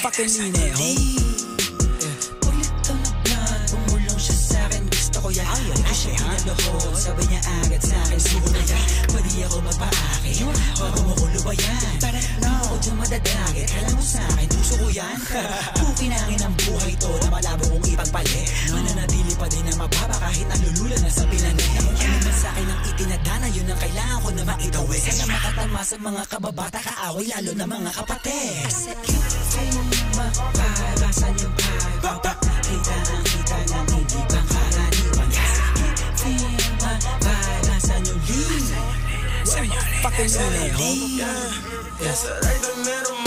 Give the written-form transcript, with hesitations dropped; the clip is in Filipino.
fucking lineho. Ulit ka na plan, umulong siya sa'kin, gusto ko yan. Di ko siya pinalohod, sabi niya agad sa'kin, siguro na yan. Pwede ako magpaakit, bago mo ko lubayan. Ako dyan madadagit, kala mo sa'kin, puso ko yan. Pukinangin ang buhay to na malabo kong ipagpalit. Mananatili pa din na mababa kahit nalulula na sa pinanin. Ano man sa'kin ang itinadana, yun ang kailangan ko na maitawid. Sana makatama sa mga kababata, kaaway lalo na mga kapatid. Kasi yung mapabasan yung kita ang kita ng hindi pang karaniwan. Kasi yung mapabasan yung linya. Fucking lineho. Esa raíz de mero